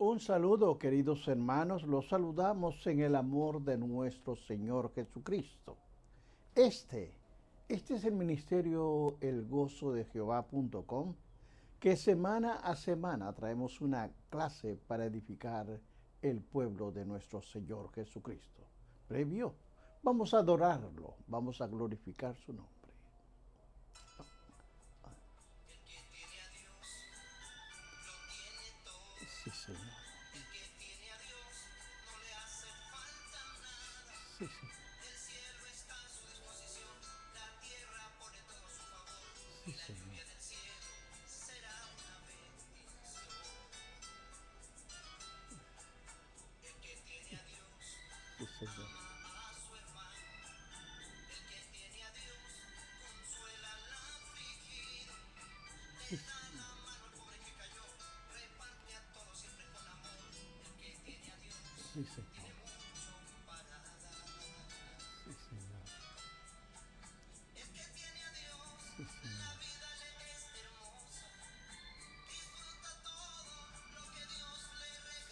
Un saludo, queridos hermanos, los saludamos en el amor de nuestro Señor Jesucristo. Este es el ministerio elgozodejehová.com, que semana a semana traemos una clase para edificar el pueblo de nuestro Señor Jesucristo. Previo, vamos a adorarlo, vamos a glorificar su nombre. Sí, Señor. Sí, sí. Sí, Señor. Sí, Señor. Sí, sí, Señor. Sí, Señor.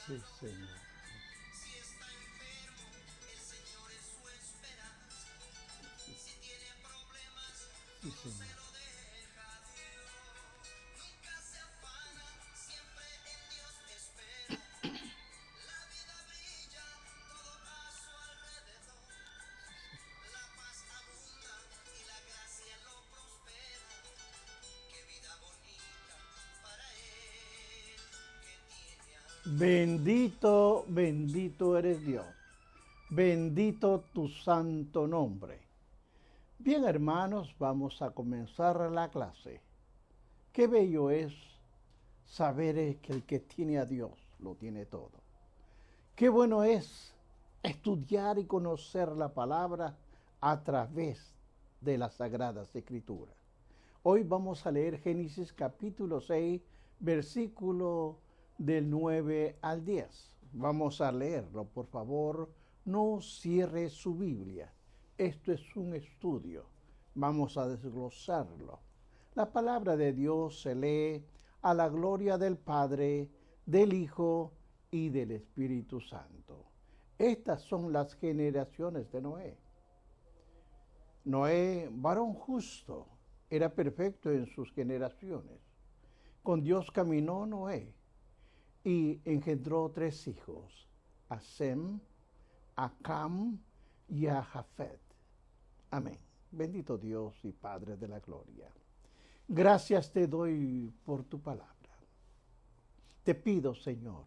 Sí, Señor. Sí, Señor. Sí, Señor. Bendito, bendito eres Dios. Bendito tu santo nombre. Bien, hermanos, vamos a comenzar la clase. Qué bello es saber que el que tiene a Dios lo tiene todo. Qué bueno es estudiar y conocer la palabra a través de las Sagradas Escrituras. Hoy vamos a leer Génesis capítulo 6, versículo del 9 al 10. Vamos a leerlo, por favor, no cierre su Biblia. Esto es un estudio. Vamos a desglosarlo. La palabra de Dios se lee a la gloria del Padre, del Hijo y del Espíritu Santo. Estas son las generaciones de Noé. Noé, varón justo, era perfecto en sus generaciones. Con Dios caminó Noé y engendró 3 hijos, a Sem, a Cam y a Jafet. Amén. Bendito Dios y Padre de la gloria. Gracias te doy por tu palabra. Te pido, Señor,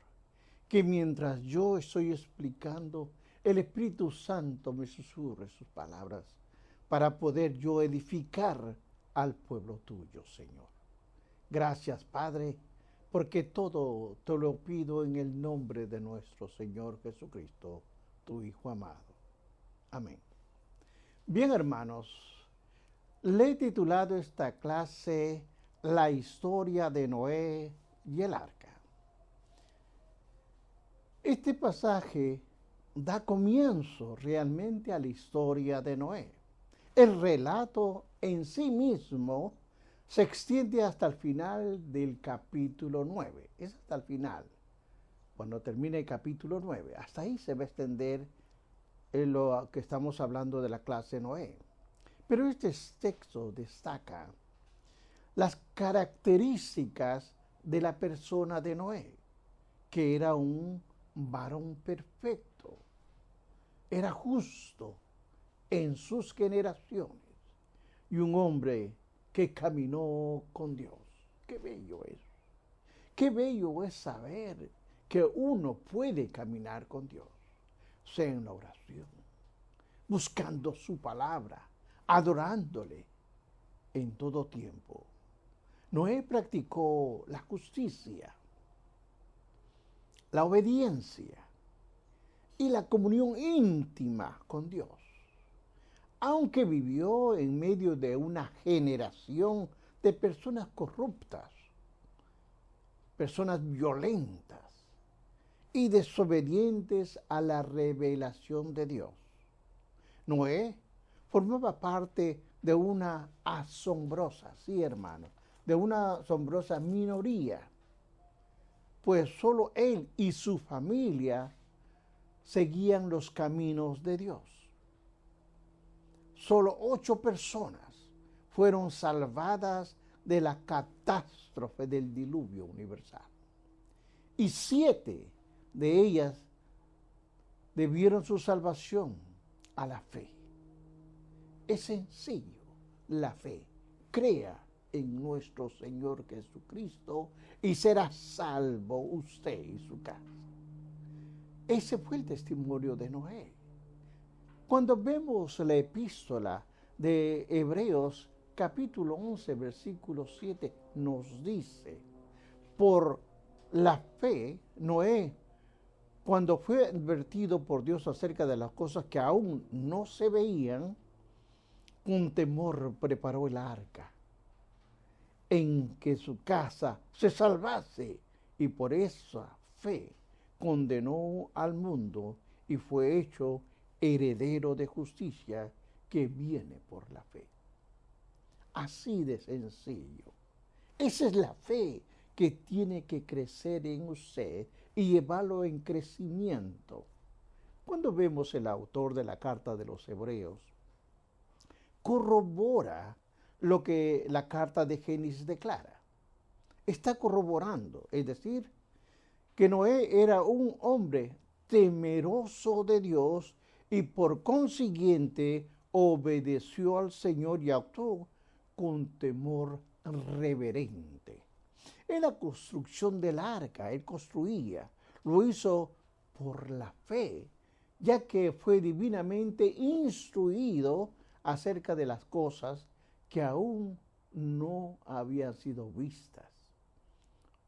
que mientras yo estoy explicando, el Espíritu Santo me susurre sus palabras para poder yo edificar al pueblo tuyo, Señor. Gracias, Padre, porque todo te lo pido en el nombre de nuestro Señor Jesucristo, tu Hijo amado. Amén. Bien, hermanos, le he titulado esta clase La historia de Noé y el arca. Este pasaje da comienzo realmente a la historia de Noé. El relato en sí mismo se extiende hasta el final del capítulo 9. Es hasta el final. Cuando termine el capítulo 9, hasta ahí se va a extender lo que estamos hablando de la clase Noé. Pero este texto destaca las características de la persona de Noé, que era un varón perfecto, era justo en sus generaciones y un hombre que caminó con Dios. Qué bello es. Qué bello es saber que uno puede caminar con Dios, sea en la oración, buscando su palabra, adorándole en todo tiempo. Noé practicó la justicia, la obediencia y la comunión íntima con Dios. Aunque vivió en medio de una generación de personas corruptas, personas violentas y desobedientes a la revelación de Dios. Noé formaba parte de una asombrosa, sí hermano, de una asombrosa minoría pues solo él y su familia seguían los caminos de Dios. Solo 8 personas fueron salvadas de la catástrofe del diluvio universal. Y 7 de ellas debieron su salvación a la fe. Es sencillo, la fe. Crea en nuestro Señor Jesucristo y será salvo usted y su casa. Ese fue el testimonio de Noé. Cuando vemos la epístola de Hebreos, capítulo 11, versículo 7, nos dice, por la fe, Noé, cuando fue advertido por Dios acerca de las cosas que aún no se veían, con temor preparó el arca, en que su casa se salvase, y por esa fe condenó al mundo y fue hecho heredero de justicia que viene por la fe. Así de sencillo. Esa es la fe que tiene que crecer en usted y llevarlo en crecimiento. Cuando vemos el autor de la carta de los Hebreos, corrobora lo que la carta de Génesis declara. Está corroborando, es decir, que Noé era un hombre temeroso de Dios y por consiguiente obedeció al Señor y actuó con temor reverente. En la construcción del arca, él construía, lo hizo por la fe, ya que fue divinamente instruido acerca de las cosas que aún no habían sido vistas.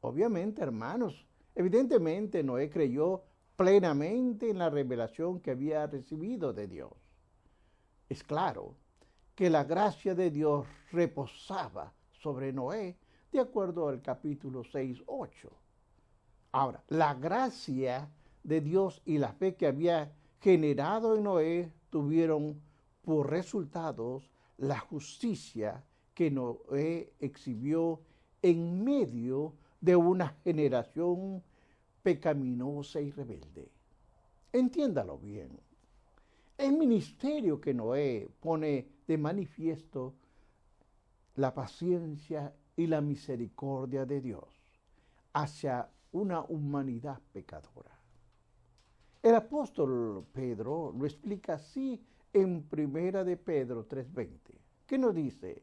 Obviamente, hermanos, evidentemente Noé creyó plenamente en la revelación que había recibido de Dios. Es claro que la gracia de Dios reposaba sobre Noé, de acuerdo al capítulo 6, 8. Ahora, la gracia de Dios y la fe que había generado en Noé tuvieron por resultados la justicia que Noé exhibió en medio de una generación pecaminosa y rebelde. Entiéndalo bien. El ministerio que Noé pone de manifiesto la paciencia y la misericordia de Dios hacia una humanidad pecadora. El apóstol Pedro lo explica así en Primera de Pedro 3:20, que nos dice,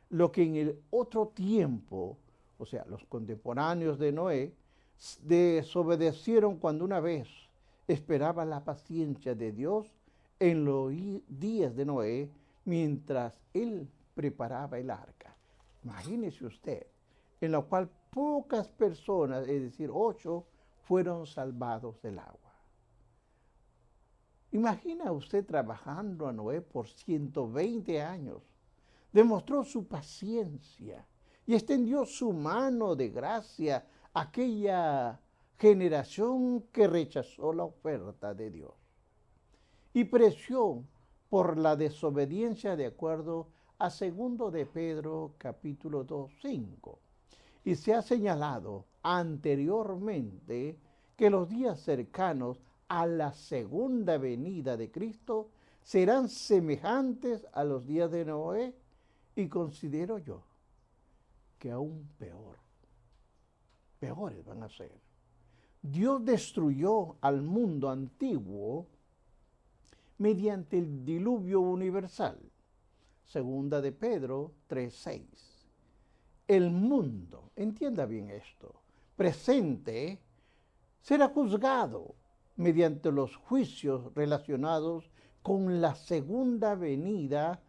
lo que en el otro tiempo, o sea, los contemporáneos de Noé, desobedecieron cuando una vez esperaban la paciencia de Dios en los días de Noé, mientras él preparaba el arca. Imagínese usted, en la cual pocas personas, es decir, 8, fueron salvados del agua. Imagina usted trabajando a Noé por 120 años. Demostró su paciencia y extendió su mano de gracia a aquella generación que rechazó la oferta de Dios y preció por la desobediencia de acuerdo a 2 de Pedro capítulo 2:5. Y se ha señalado anteriormente que los días cercanos a la segunda venida de Cristo serán semejantes a los días de Noé, y considero yo que aún peores van a ser. Dios destruyó al mundo antiguo mediante el diluvio universal. 2 de Pedro 3:6. El mundo, entienda bien esto, presente, será juzgado mediante los juicios relacionados con la segunda venida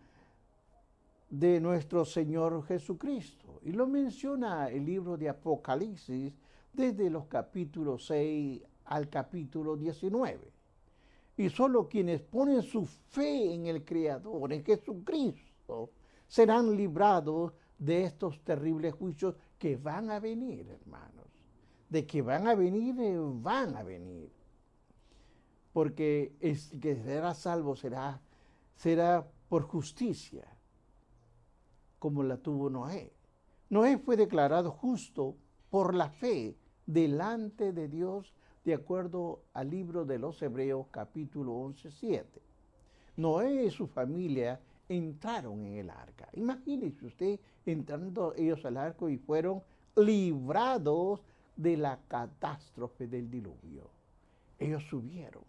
de nuestro Señor Jesucristo. Y lo menciona el libro de Apocalipsis desde los capítulos 6 al capítulo 19. Y solo quienes ponen su fe en el Creador, en Jesucristo, serán librados de estos terribles juicios que van a venir, hermanos. De que van a venir, van a venir. Porque el que será salvo será por justicia, como la tuvo Noé. Noé fue declarado justo por la fe delante de Dios, de acuerdo al libro de los Hebreos, capítulo 11:7. Noé y su familia entraron en el arca. Imagínese usted entrando ellos al arca y fueron librados de la catástrofe del diluvio. Ellos subieron.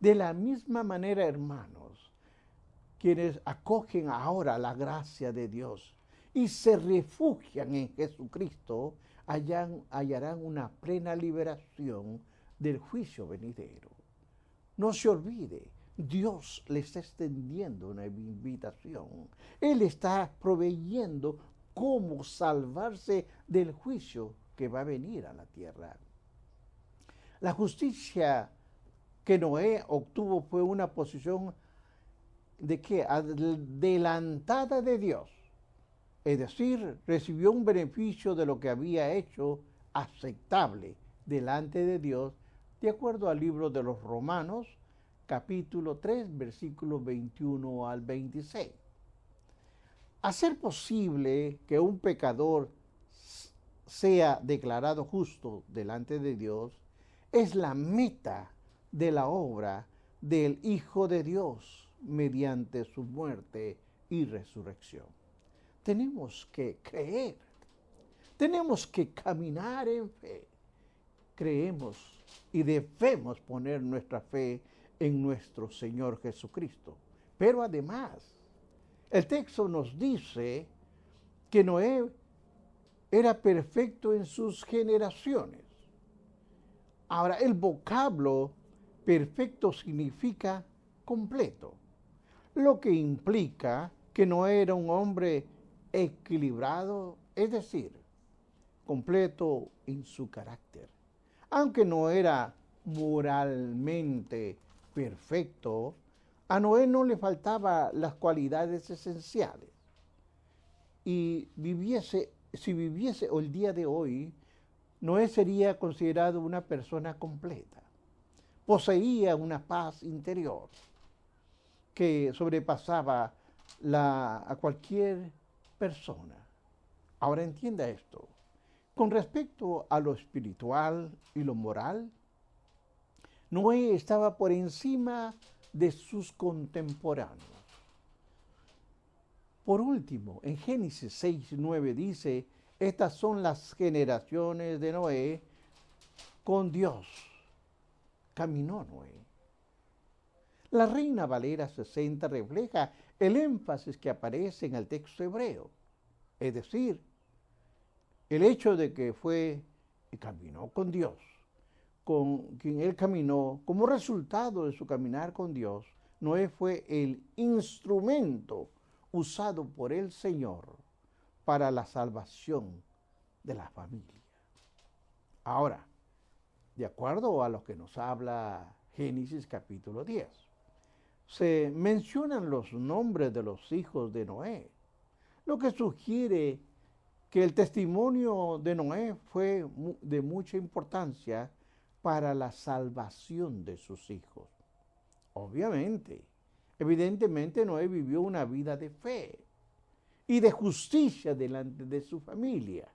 De la misma manera, hermanos, quienes acogen ahora la gracia de Dios y se refugian en Jesucristo, hallarán una plena liberación del juicio venidero. No se olvide, Dios le está extendiendo una invitación. Él está proveyendo cómo salvarse del juicio que va a venir a la tierra. La justicia que Noé obtuvo fue una posición de qué? Adelantada de Dios. Es decir, recibió un beneficio de lo que había hecho aceptable delante de Dios, de acuerdo al libro de los Romanos, capítulo 3, versículos 21 al 26. Hacer posible que un pecador sea declarado justo delante de Dios es la meta de la obra del Hijo de Dios mediante su muerte y resurrección. Tenemos que creer, tenemos que caminar en fe. Creemos y debemos poner nuestra fe en nuestro Señor Jesucristo. Pero además, el texto nos dice que Noé era perfecto en sus generaciones. Ahora, el vocablo perfecto significa completo, lo que implica que Noé era un hombre equilibrado, es decir, completo en su carácter. Aunque no era moralmente perfecto, a Noé no le faltaban las cualidades esenciales. Y si viviese el día de hoy, Noé sería considerado una persona completa. Poseía una paz interior que sobrepasaba a cualquier persona. Ahora entienda esto. Con respecto a lo espiritual y lo moral, Noé estaba por encima de sus contemporáneos. Por último, en Génesis 6:9 dice, estas son las generaciones de Noé con Dios. Caminó Noé. La Reina Valera 60 refleja el énfasis que aparece en el texto hebreo, es decir, el hecho de que fue y caminó con Dios, con quien él caminó, como resultado de su caminar con Dios, Noé fue el instrumento usado por el Señor para la salvación de la familia. Ahora, de acuerdo a lo que nos habla Génesis capítulo 10, se mencionan los nombres de los hijos de Noé, lo que sugiere que el testimonio de Noé fue de mucha importancia para la salvación de sus hijos. Obviamente, evidentemente Noé vivió una vida de fe y de justicia delante de su familia.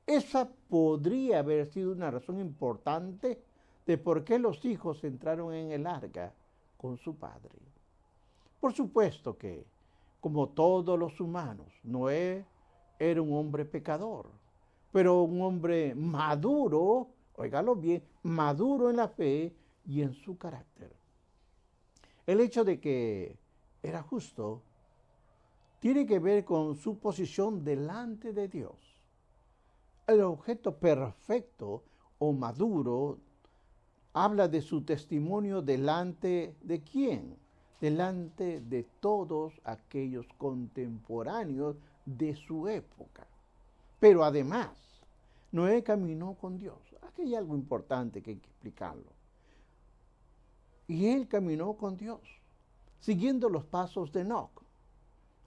Esa podría haber sido una razón importante de por qué los hijos entraron en el arca con su padre. Por supuesto que, como todos los humanos, Noé era un hombre pecador, pero un hombre maduro, óigalo bien, maduro en la fe y en su carácter. El hecho de que era justo tiene que ver con su posición delante de Dios. El objeto perfecto o maduro habla de su testimonio delante de quién, delante de todos aquellos contemporáneos de su época. Pero además, Noé caminó con Dios. Aquí hay algo importante que hay que explicarlo. Y él caminó con Dios, siguiendo los pasos de Enoc.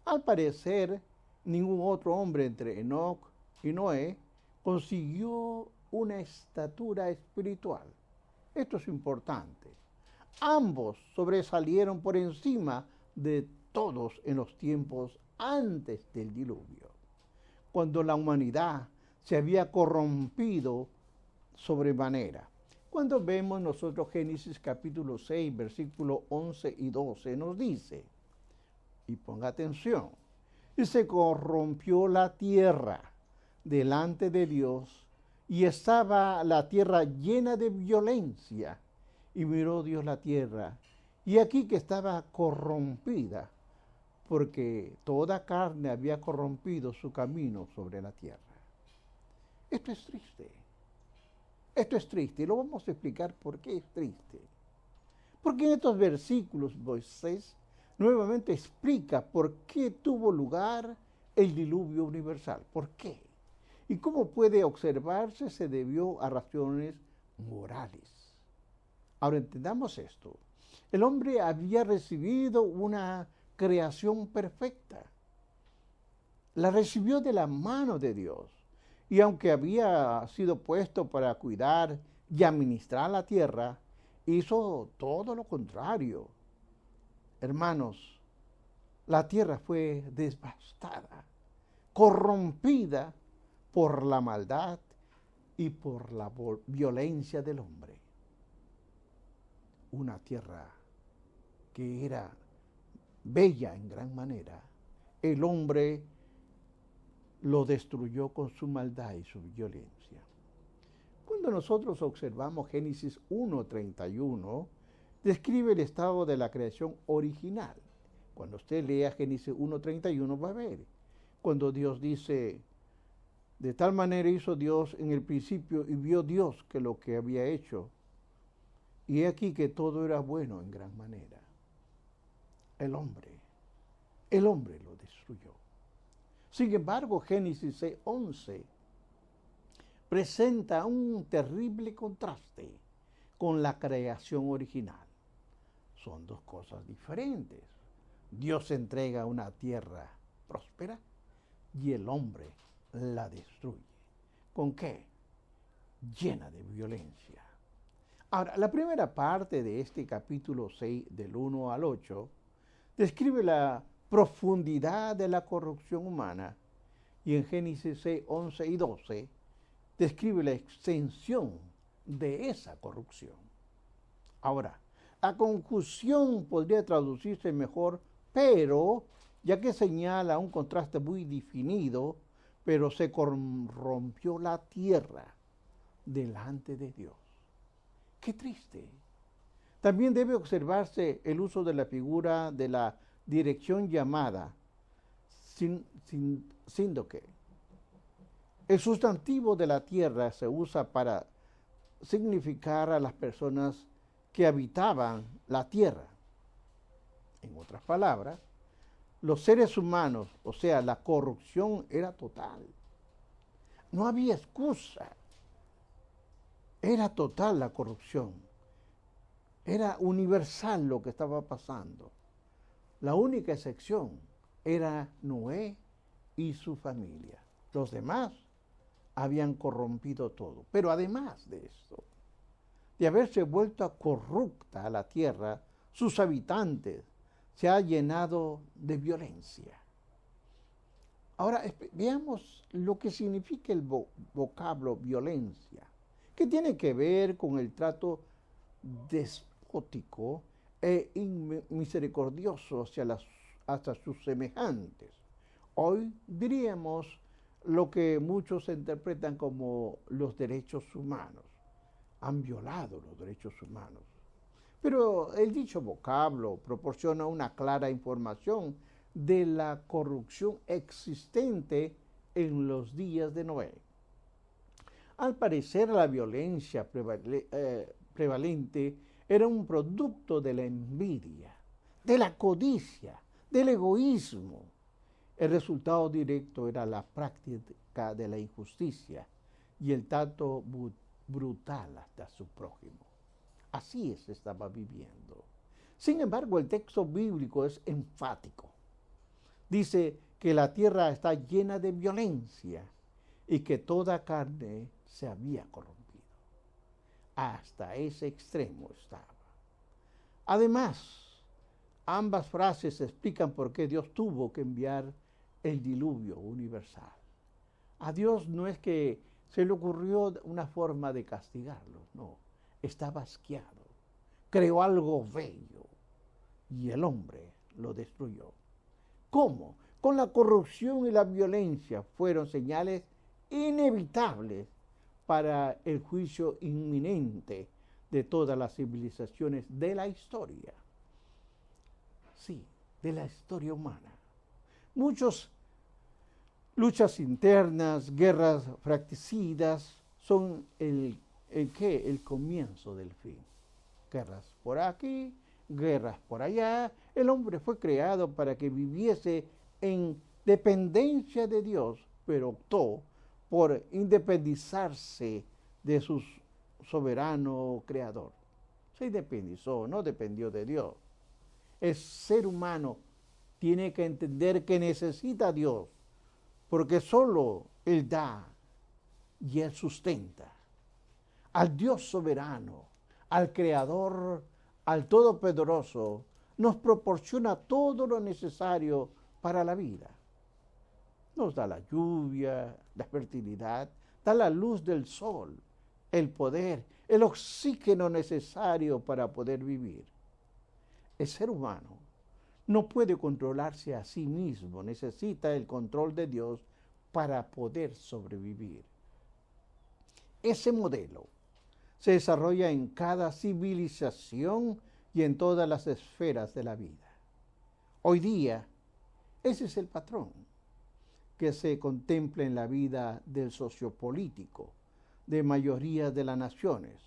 Al parecer, ningún otro hombre entre Enoc y Noé consiguió una estatura espiritual. Esto es importante. Ambos sobresalieron por encima de todos en los tiempos antes del diluvio, cuando la humanidad se había corrompido sobremanera. Cuando vemos nosotros Génesis capítulo 6, versículos 11 y 12, nos dice, y ponga atención, y se corrompió la tierra delante de Dios, y estaba la tierra llena de violencia, y miró Dios la tierra, y aquí que estaba corrompida, porque toda carne había corrompido su camino sobre la tierra. Esto es triste. Esto es triste, y lo vamos a explicar por qué es triste. Porque en estos versículos Moisés nuevamente explica por qué tuvo lugar el diluvio universal. ¿Por qué? Y cómo puede observarse se debió a razones morales. Ahora entendamos esto. El hombre había recibido una creación perfecta. La recibió de la mano de Dios. Y aunque había sido puesto para cuidar y administrar la tierra, hizo todo lo contrario. Hermanos, la tierra fue devastada, corrompida por la maldad y por la violencia del hombre. Una tierra que era bella en gran manera, el hombre lo destruyó con su maldad y su violencia. Cuando nosotros observamos Génesis 1:31, describe el estado de la creación original. Cuando usted lea Génesis 1:31 va a ver, cuando Dios dice, de tal manera hizo Dios en el principio y vio Dios que lo que había hecho, y he aquí que todo era bueno en gran manera. El hombre lo destruyó. Sin embargo, Génesis 6:11 presenta un terrible contraste con la creación original. Son dos cosas diferentes. Dios entrega una tierra próspera y el hombre la destruye. ¿Con qué? Llena de violencia. Ahora, la primera parte de este capítulo 6, del 1 al 8, describe la profundidad de la corrupción humana, y en Génesis 6, 11 y 12 describe la extensión de esa corrupción. Ahora, la confusión podría traducirse mejor, pero, ya que señala un contraste muy definido, pero se corrompió la tierra delante de Dios. ¡Qué triste! También debe observarse el uso de la figura de la dirección llamada síndoque. El sustantivo de la tierra se usa para significar a las personas que habitaban la tierra. En otras palabras, los seres humanos, o sea, la corrupción era total. No había excusa. Era total la corrupción. Era universal lo que estaba pasando. La única excepción era Noé y su familia. Los demás habían corrompido todo. Pero además de esto, de haberse vuelto corrupta la tierra, sus habitantes se han llenado de violencia. Ahora veamos lo que significa el vocablo violencia, que tiene que ver con el trato despótico e misericordioso hasta sus semejantes. Hoy diríamos lo que muchos interpretan como los derechos humanos. Han violado los derechos humanos. Pero el dicho vocablo proporciona una clara información de la corrupción existente en los días de Noé. Al parecer, la violencia prevalente era un producto de la envidia, de la codicia, del egoísmo. El resultado directo era la práctica de la injusticia y el trato brutal hasta su prójimo. Así se estaba viviendo. Sin embargo, el texto bíblico es enfático. Dice que la tierra está llena de violencia y que toda carne se había corrompido. Hasta ese extremo estaba. Además, ambas frases explican por qué Dios tuvo que enviar el diluvio universal. A Dios no es que se le ocurrió una forma de castigarlos. No, estaba asqueado. Creó algo bello y el hombre lo destruyó. ¿Cómo? Con la corrupción y la violencia fueron señales inevitables para el juicio inminente de todas las civilizaciones de la historia. Sí, de la historia humana. Muchas luchas internas, guerras fratricidas son el comienzo del fin. Guerras por aquí, guerras por allá. El hombre fue creado para que viviese en dependencia de Dios, pero optó por independizarse de su soberano creador. Se independizó, no dependió de Dios. El ser humano tiene que entender que necesita a Dios, porque solo Él da y Él sustenta. Al Dios soberano, al Creador, al Todopoderoso, nos proporciona todo lo necesario para la vida. Nos da la lluvia, la fertilidad, da la luz del sol, el poder, el oxígeno necesario para poder vivir. El ser humano no puede controlarse a sí mismo, necesita el control de Dios para poder sobrevivir. Ese modelo se desarrolla en cada civilización y en todas las esferas de la vida. Hoy día, ese es el patrón que se contempla en la vida del sociopolítico de mayoría de las naciones.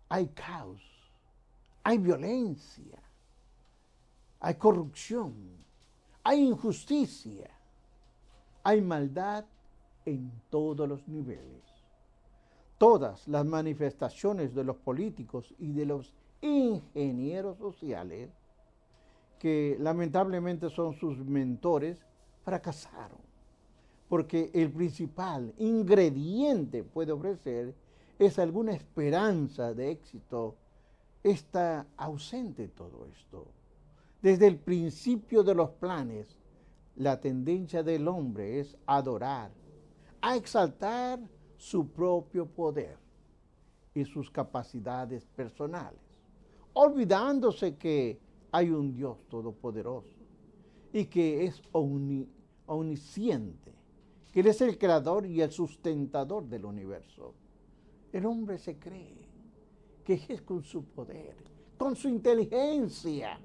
Hay caos, hay violencia, hay corrupción, hay injusticia, hay maldad en todos los niveles. Todas las manifestaciones de los políticos y de los ingenieros sociales, que lamentablemente son sus mentores, fracasaron. Porque el principal ingrediente puede ofrecer es alguna esperanza de éxito. Está ausente todo esto. Desde el principio de los planes, la tendencia del hombre es adorar, a exaltar su propio poder y sus capacidades personales, olvidándose que hay un Dios todopoderoso y que es omnisciente, que Él es el creador y el sustentador del universo. El hombre se cree que es con su poder, con su inteligencia.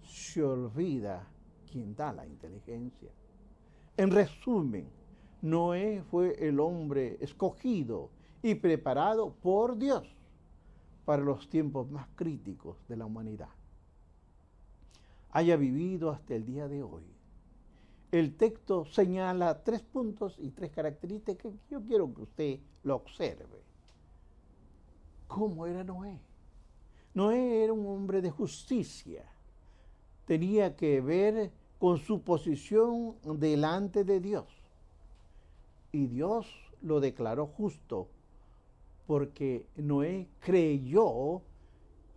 Se olvida quien da la inteligencia. En resumen, Noé fue el hombre escogido y preparado por Dios para los tiempos más críticos de la humanidad. Haya vivido hasta el día de hoy. El texto señala 3 puntos y 3 características que yo quiero que usted lo observe. ¿Cómo era Noé? Noé era un hombre de justicia. Tenía que ver con su posición delante de Dios. Y Dios lo declaró justo porque Noé creyó,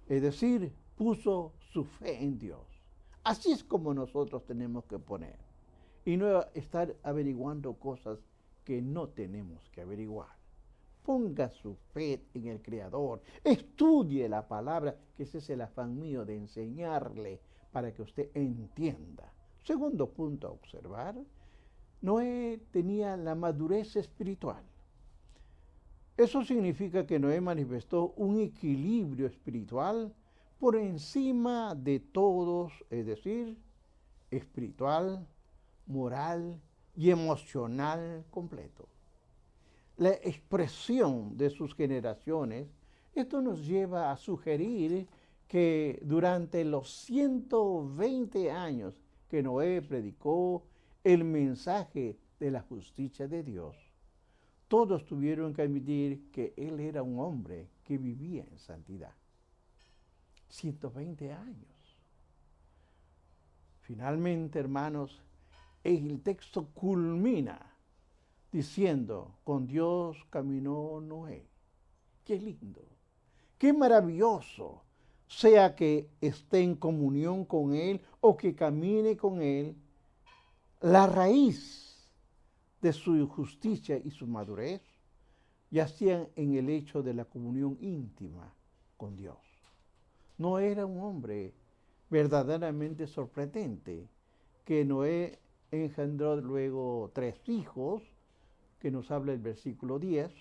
es decir, puso su fe en Dios. Así es como nosotros tenemos que poner. Y no estar averiguando cosas que no tenemos que averiguar. Ponga su fe en el Creador. Estudie la palabra, que ese es el afán mío de enseñarle para que usted entienda. Segundo punto a observar, Noé tenía la madurez espiritual. Eso significa que Noé manifestó un equilibrio espiritual por encima de todos, es decir, espiritual, moral y emocional completo. La expresión de sus generaciones, esto nos lleva a sugerir que durante los 120 años que Noé predicó el mensaje de la justicia de Dios, todos tuvieron que admitir que él era un hombre que vivía en santidad. 120 años. Finalmente, hermanos, el texto culmina diciendo, con Dios caminó Noé. Qué lindo, qué maravilloso, sea que esté en comunión con Él o que camine con Él. La raíz de su justicia y su madurez yacían en el hecho de la comunión íntima con Dios. No era un hombre verdaderamente sorprendente, que Noé engendró luego 3 hijos, que nos habla el versículo 10.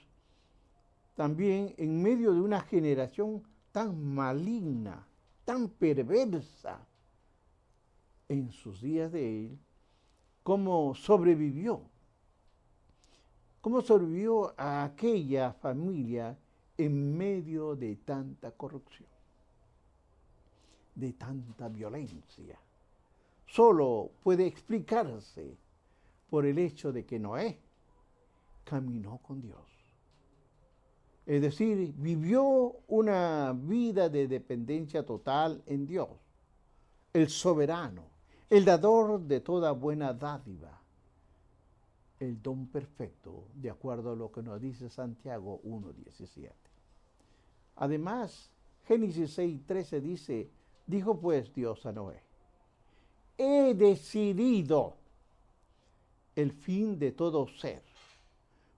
También en medio de una generación tan maligna, tan perversa en sus días de él, cómo sobrevivió a aquella familia en medio de tanta corrupción, de tanta violencia. Solo puede explicarse por el hecho de que Noé caminó con Dios. Es decir, vivió una vida de dependencia total en Dios, el soberano, el dador de toda buena dádiva, el don perfecto, de acuerdo a lo que nos dice Santiago 1:17. Además, Génesis 6:13 dice, dijo pues Dios a Noé, he decidido el fin de todo ser,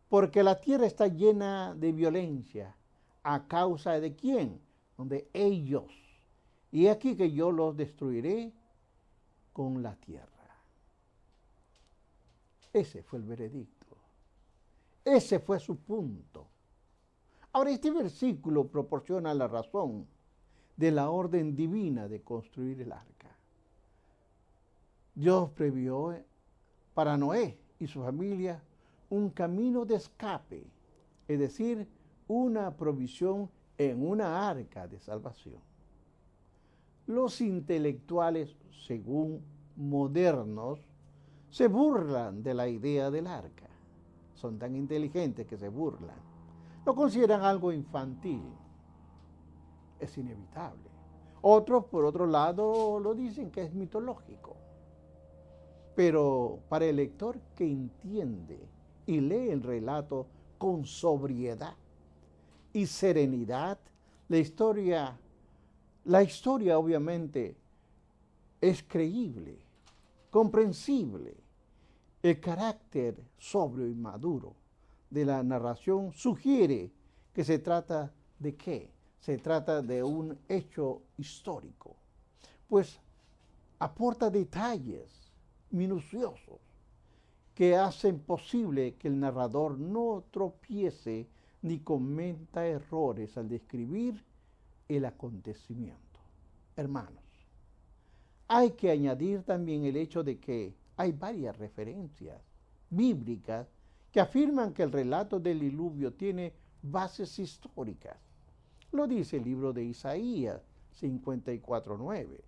porque la tierra está llena de violencia. ¿A causa de quién? De ellos. Y aquí que yo los destruiré con la tierra. Ese fue el veredicto. Ese fue su punto. Ahora, este versículo proporciona la razón de la orden divina de construir el arca. Dios previó para Noé y su familia un camino de escape, es decir, una provisión en una arca de salvación. Los intelectuales, según modernos, se burlan de la idea del arca. Son tan inteligentes que se burlan. Lo consideran algo infantil. Es inevitable. Otros, por otro lado, lo dicen que es mitológico. Pero para el lector que entiende y lee el relato con sobriedad y serenidad, la historia obviamente es creíble, comprensible. El carácter sobrio y maduro de la narración sugiere que se trata de ¿qué? Se trata de un hecho histórico, pues aporta detalles minuciosos que hacen posible que el narrador no tropiece ni cometa errores al describir el acontecimiento. Hermanos, hay que añadir también el hecho de que hay varias referencias bíblicas que afirman que el relato del diluvio tiene bases históricas. Lo dice el libro de Isaías 54:9.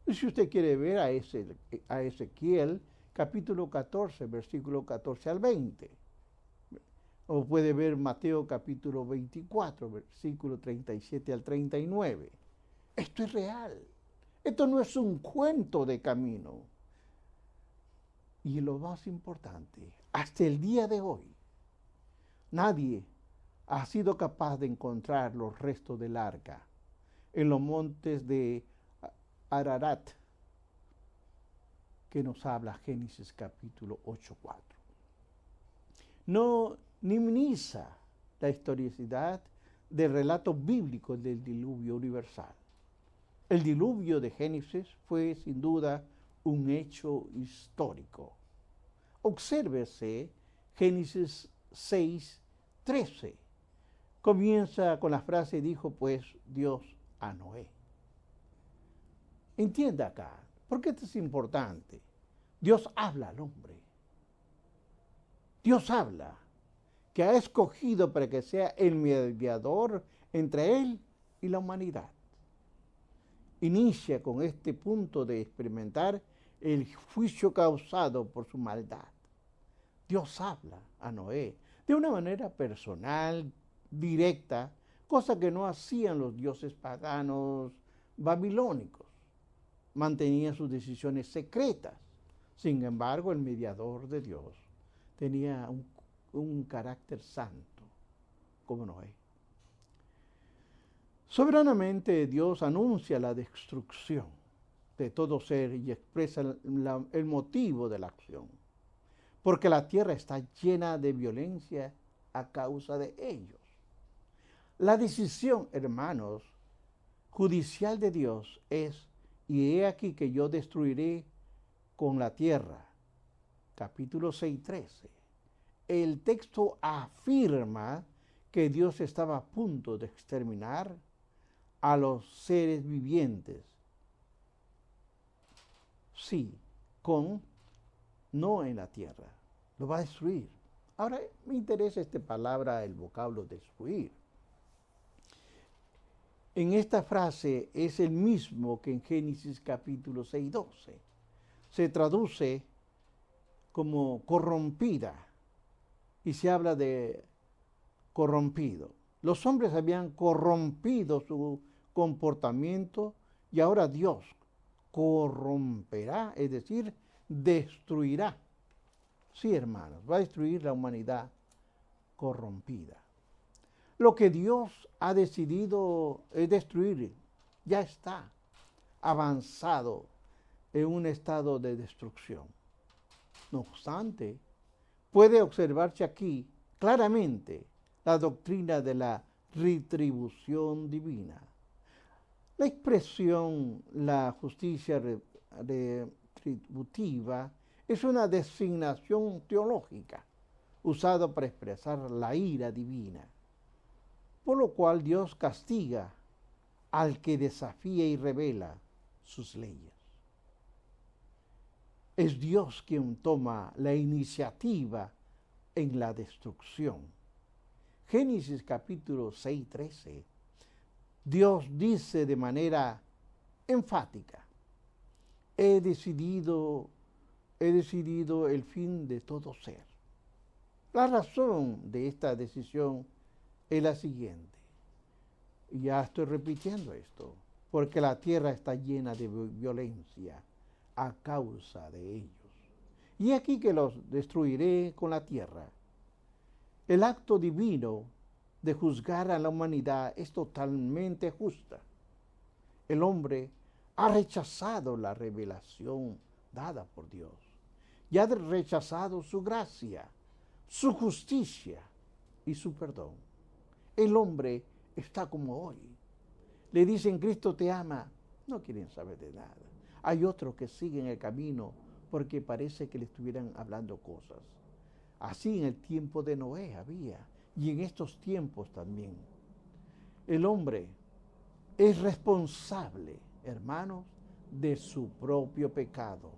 Y si usted quiere ver a Ezequiel, capítulo 14, versículo 14 al 20. O puede ver Mateo capítulo 24, versículo 37 al 39. Esto es real. Esto no es un cuento de camino. Y lo más importante, hasta el día de hoy, nadie ha sido capaz de encontrar los restos del arca en los montes de Ararat, que nos habla Génesis capítulo 8:4. No minimiza la historicidad del relato bíblico del diluvio universal. El diluvio de Génesis fue sin duda un hecho histórico. Obsérvese Génesis 6:13. Comienza con la frase, dijo pues Dios a Noé. Entienda acá, porque esto es importante. Dios habla al hombre. Dios habla, que ha escogido para que sea el mediador entre él y la humanidad. Inicia con este punto de experimentar el juicio causado por su maldad. Dios habla a Noé de una manera personal, directa, cosa que no hacían los dioses paganos babilónicos. Mantenían sus decisiones secretas. Sin embargo, el mediador de Dios tenía un carácter santo, como Noé. Soberanamente Dios anuncia la destrucción de todo ser y expresa el motivo de la acción. Porque la tierra está llena de violencia a causa de ellos. La decisión, hermanos, judicial de Dios es, y he aquí que yo destruiré con la tierra. Capítulo 6:13. El texto afirma que Dios estaba a punto de exterminar a los seres vivientes. Sí, no en la tierra. Lo va a destruir. Ahora, me interesa esta palabra, el vocablo destruir. En esta frase es el mismo que en Génesis capítulo 6:12. Se traduce como corrompida y se habla de corrompido. Los hombres habían corrompido su comportamiento y ahora Dios corromperá, es decir, destruirá. Sí, hermanos, va a destruir la humanidad corrompida. Lo que Dios ha decidido es destruir, ya está avanzado en un estado de destrucción. No obstante, puede observarse aquí claramente la doctrina de la retribución divina. La expresión la justicia retributiva es una designación teológica usada para expresar la ira divina, por lo cual Dios castiga al que desafía y revela sus leyes. Es Dios quien toma la iniciativa en la destrucción. Génesis capítulo 6:13, Dios dice de manera enfática, he decidido el fin de todo ser. La razón de esta decisión es la siguiente. Ya estoy repitiendo esto, porque la tierra está llena de violencia a causa de ellos. Y aquí que los destruiré con la tierra. El acto divino de juzgar a la humanidad es totalmente justa. El hombre ha rechazado la revelación dada por Dios y ha rechazado su gracia, su justicia y su perdón. El hombre está como hoy. Le dicen Cristo te ama, no quieren saber de nada. Hay otros que siguen el camino porque parece que le estuvieran hablando cosas. Así en el tiempo de Noé había, y en estos tiempos también. El hombre es responsable, hermanos, de su propio pecado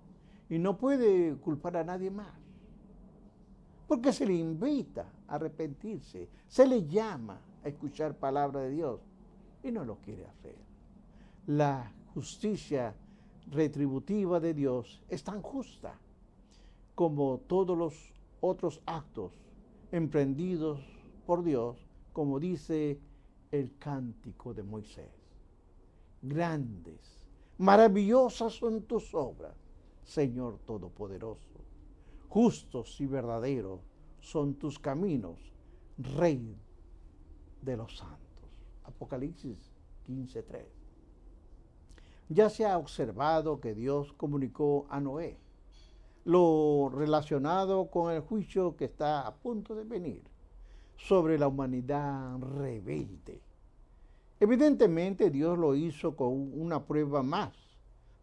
y no puede culpar a nadie más, porque se le invita a arrepentirse, se le llama a escuchar palabra de Dios y no lo quiere hacer. La justicia retributiva de Dios es tan justa como todos los otros actos emprendidos por Dios, como dice el cántico de Moisés. Grandes, maravillosas son tus obras, Señor Todopoderoso. Justos y verdaderos son tus caminos, Rey de los santos. Apocalipsis 15:3. Ya se ha observado que Dios comunicó a Noé lo relacionado con el juicio que está a punto de venir sobre la humanidad rebelde. Evidentemente Dios lo hizo con una prueba más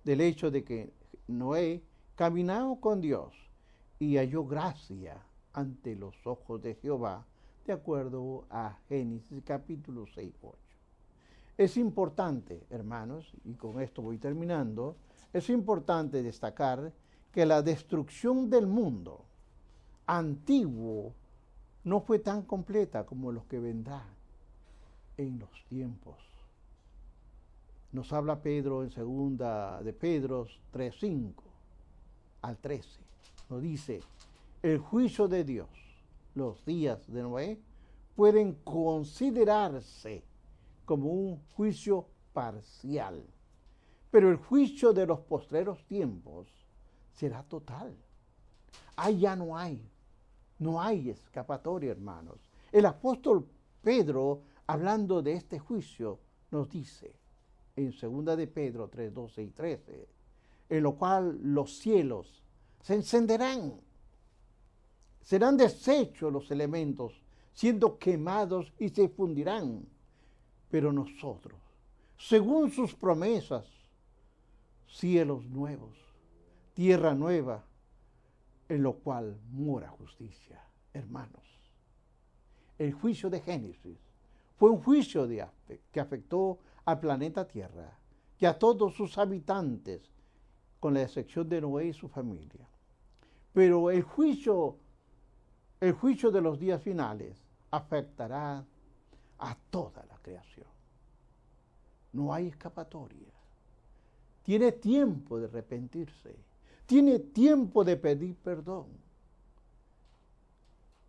del hecho de que Noé caminó con Dios y halló gracia ante los ojos de Jehová, de acuerdo a Génesis capítulo 6:8. Es importante, hermanos, y con esto voy terminando, es importante destacar que la destrucción del mundo antiguo no fue tan completa como los que vendrán en los tiempos. Nos habla Pedro en segunda de Pedro 3:5 al 13. Nos dice, el juicio de Dios, los días de Noé, pueden considerarse como un juicio parcial, pero el juicio de los postreros tiempos será total. Ahí ya no hay escapatoria, hermanos. El apóstol Pedro, hablando de este juicio, nos dice en 2 de Pedro 3:12 y 13, en lo cual los cielos se encenderán, serán deshechos los elementos, siendo quemados y se fundirán. Pero nosotros, según sus promesas, cielos nuevos, tierra nueva, en lo cual mora justicia. Hermanos, el juicio de Génesis fue un juicio que afectó al planeta Tierra y a todos sus habitantes, con la excepción de Noé y su familia. Pero el juicio de los días finales afectará a toda la creación. No hay escapatoria. Tiene tiempo de arrepentirse. Tiene tiempo de pedir perdón.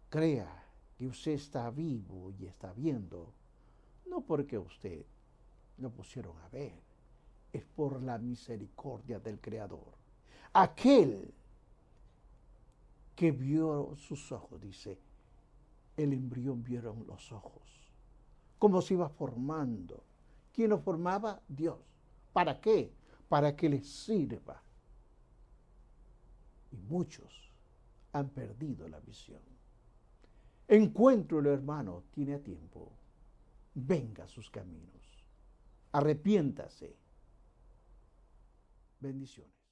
Crea que usted está vivo y está viendo, no porque usted lo pusieron a ver, es por la misericordia del Creador. Aquel que vio sus ojos, dice, el embrión vieron los ojos, cómo se iba formando. ¿Quién lo formaba? Dios. ¿Para qué? Para que les sirva. Y muchos han perdido la visión. Encuéntrelo, hermano, tiene tiempo. Venga a sus caminos. Arrepiéntase. Bendiciones.